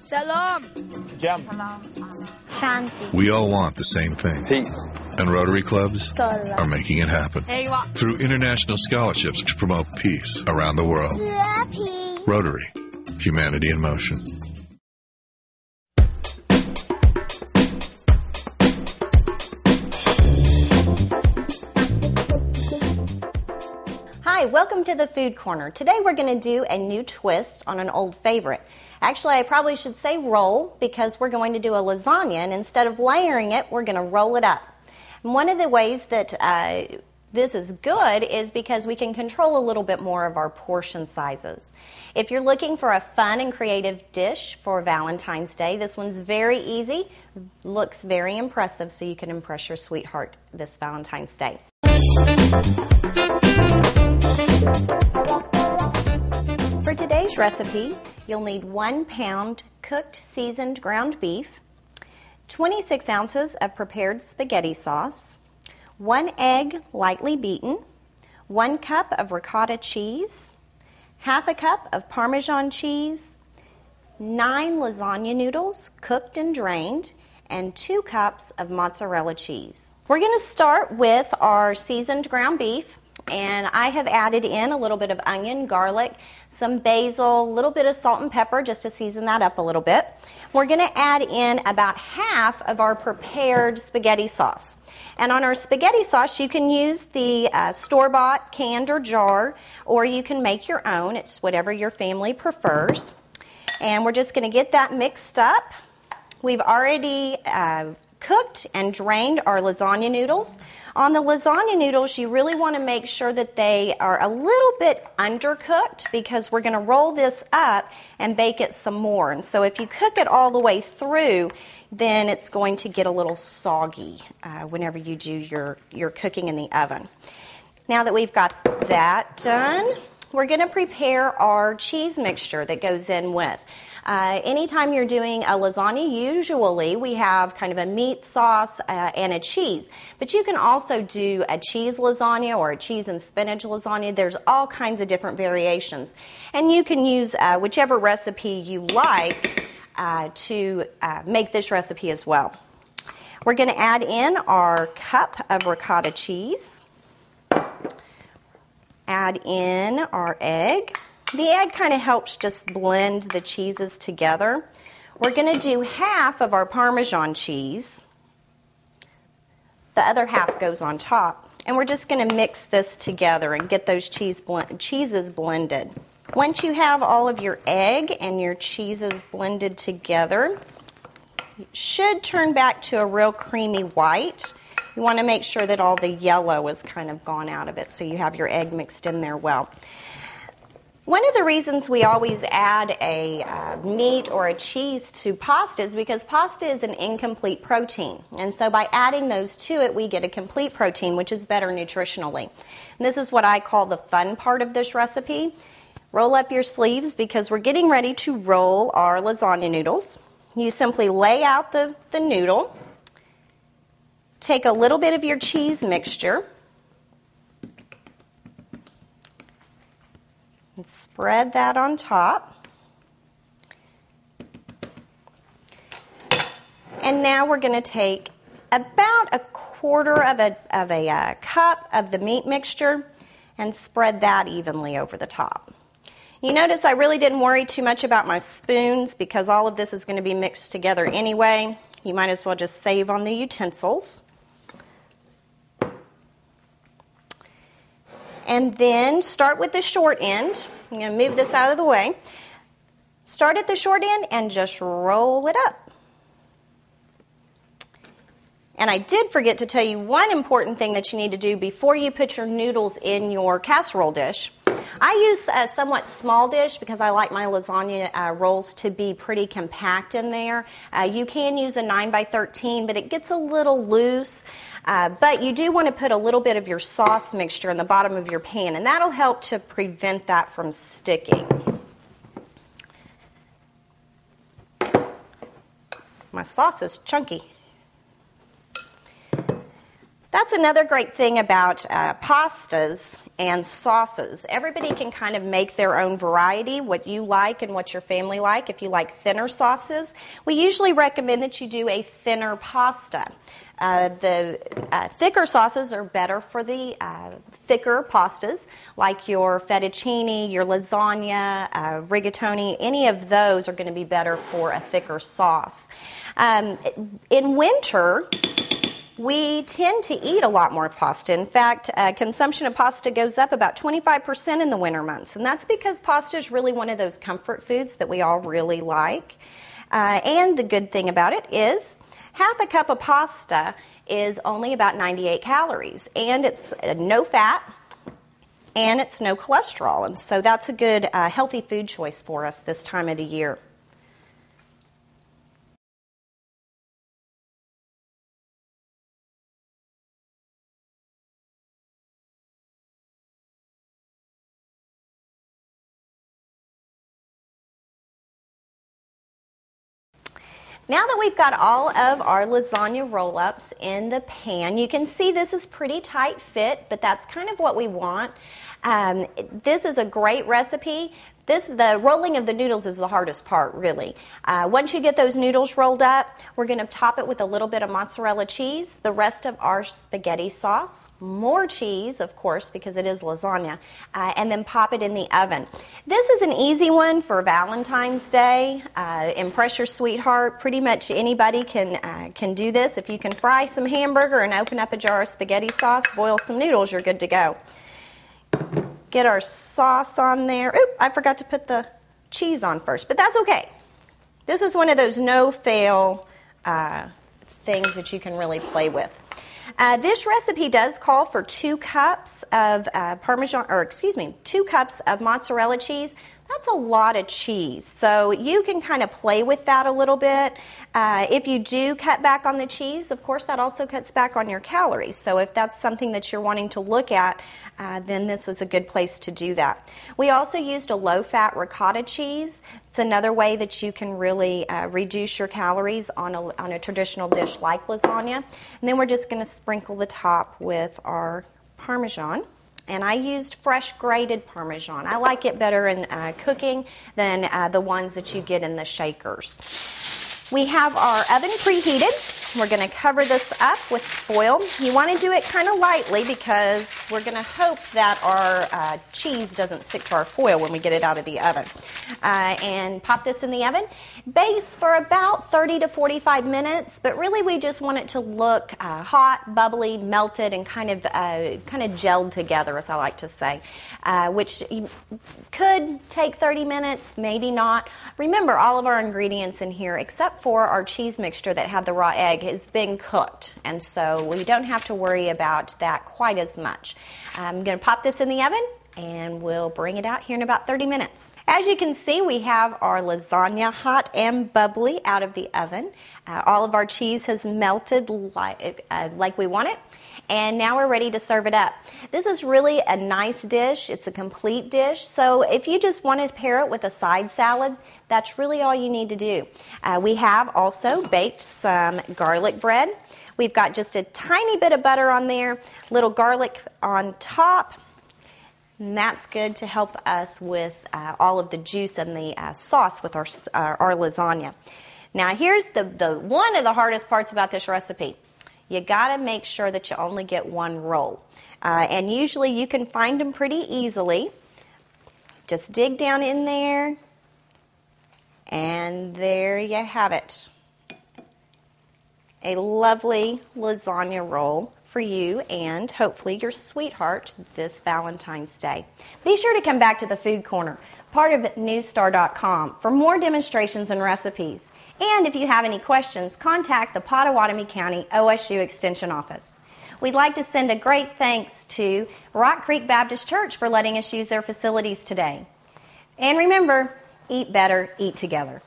Salam. Jam. Shanti. We all want the same thing. Peace. And Rotary clubs Salam. are making it happen. Through international scholarships to promote peace around the world. Happy. Rotary. Humanity in motion. Hi, welcome to the Food Corner. Today we're going to do a new twist on an old favorite. Actually, I probably should say roll because we're going to do a lasagna, and instead of layering it, we're going to roll it up. And one of the ways that this is good is because we can control a little bit more of our portion sizes. If you're looking for a fun and creative dish for Valentine's Day, this one's very easy, looks very impressive, so you can impress your sweetheart this Valentine's Day. For today's recipe, you'll need 1 pound cooked seasoned ground beef, 26 ounces of prepared spaghetti sauce, 1 egg lightly beaten, 1 cup of ricotta cheese, half a cup of Parmesan cheese, 9 lasagna noodles cooked and drained, and 2 cups of mozzarella cheese. We're going to start with our seasoned ground beef. And I have added in a little bit of onion, garlic, some basil, a little bit of salt and pepper just to season that up a little bit. We're going to add in about half of our prepared spaghetti sauce. And on our spaghetti sauce, you can use the store-bought canned or jar, or you can make your own. It's whatever your family prefers. And we're just going to get that mixed up. We've already cooked and drained our lasagna noodles. On the lasagna noodles, you really want to make sure that they are a little bit undercooked because we're going to roll this up and bake it some more. And so if you cook it all the way through, then it's going to get a little soggy whenever you do your cooking in the oven. Now that we've got that done, we're going to prepare our cheese mixture that goes in with. Anytime you're doing a lasagna, usually we have kind of a meat sauce and a cheese. But you can also do a cheese lasagna or a cheese and spinach lasagna. There's all kinds of different variations. And you can use whichever recipe you like to make this recipe as well. We're going to add in our cup of ricotta cheese. Add in our egg. The egg kind of helps just blend the cheeses together. We're going to do half of our Parmesan cheese. The other half goes on top. And we're just going to mix this together and get those cheeses blended. Once you have all of your egg and your cheeses blended together, it should turn back to a real creamy white. You want to make sure that all the yellow is kind of gone out of it so you have your egg mixed in there well. One of the reasons we always add a meat or a cheese to pasta is because pasta is an incomplete protein. And so by adding those to it, we get a complete protein, which is better nutritionally. And this is what I call the fun part of this recipe. Roll up your sleeves because we're getting ready to roll our lasagna noodles. You simply lay out the noodle, take a little bit of your cheese mixture, and spread that on top. And now we're going to take about a quarter of a cup of the meat mixture and spread that evenly over the top. You notice I really didn't worry too much about my spoons because all of this is going to be mixed together anyway. You might as well just save on the utensils. And then start with the short end. I'm going to move this out of the way. Start at the short end and just roll it up. And I did forget to tell you one important thing that you need to do before you put your noodles in your casserole dish. I use a somewhat small dish because I like my lasagna rolls to be pretty compact in there. You can use a 9x13, but it gets a little loose. But you do want to put a little bit of your sauce mixture in the bottom of your pan, and that'll help to prevent that from sticking. My sauce is chunky. That's another great thing about pastas and sauces. Everybody can kind of make their own variety, what you like and what your family like. If you like thinner sauces, we usually recommend that you do a thinner pasta. The thicker sauces are better for the thicker pastas, like your fettuccine, your lasagna, rigatoni. Any of those are going to be better for a thicker sauce. In winter, we tend to eat a lot more pasta. In fact, consumption of pasta goes up about 25% in the winter months, and that's because pasta is really one of those comfort foods that we all really like. And the good thing about it is half a cup of pasta is only about 98 calories, and it's no fat, and it's no cholesterol. And so that's a good, healthy food choice for us this time of the year. Now that we've got all of our lasagna roll-ups in the pan, you can see this is pretty tight fit, but that's kind of what we want. This is a great recipe. The rolling of the noodles is the hardest part, really. Once you get those noodles rolled up, we're going to top it with a little bit of mozzarella cheese, the rest of our spaghetti sauce, more cheese, of course, because it is lasagna, and then pop it in the oven. This is an easy one for Valentine's Day. Impress your sweetheart. Pretty much anybody can do this. If you can fry some hamburger and open up a jar of spaghetti sauce, boil some noodles, you're good to go. Get our sauce on there. Oop, I forgot to put the cheese on first, but that's okay. This is one of those no-fail things that you can really play with. This recipe does call for 2 cups of 2 cups of mozzarella cheese. That's a lot of cheese, so you can kind of play with that a little bit. If you do cut back on the cheese, of course, that also cuts back on your calories. So if that's something that you're wanting to look at, then this is a good place to do that. We also used a low-fat ricotta cheese. It's another way that you can really reduce your calories on a traditional dish like lasagna. And then we're just going to sprinkle the top with our Parmesan. And I used fresh grated Parmesan. I like it better in cooking than the ones that you get in the shakers. We have our oven preheated. We're going to cover this up with foil. You want to do it kind of lightly because we're going to hope that our cheese doesn't stick to our foil when we get it out of the oven. And pop this in the oven. Base for about 30 to 45 minutes, but really we just want it to look hot, bubbly, melted, and kind of gelled together, as I like to say, which could take 30 minutes, maybe not. Remember, all of our ingredients in here, except for our cheese mixture that had the raw egg, is being cooked, and so we don't have to worry about that quite as much. I'm going to pop this in the oven, and we'll bring it out here in about 30 minutes. As you can see, we have our lasagna hot and bubbly out of the oven. All of our cheese has melted like we want it. And now we're ready to serve it up. This is really a nice dish. It's a complete dish. So if you just want to pair it with a side salad, that's really all you need to do. We have also baked some garlic bread. We've got just a tiny bit of butter on there, little garlic on top. And that's good to help us with all of the juice and the sauce with our lasagna. Now here's the one of the hardest parts about this recipe. You got to make sure that you only get one roll. And usually you can find them pretty easily. Just dig down in there. And there you have it. A lovely lasagna roll for you and hopefully your sweetheart this Valentine's Day. Be sure to come back to the Food Corner, part of newstar.com, for more demonstrations and recipes. And if you have any questions, contact the Pottawatomie County OSU Extension Office. We'd like to send a great thanks to Rock Creek Baptist Church for letting us use their facilities today. And remember, eat better, eat together.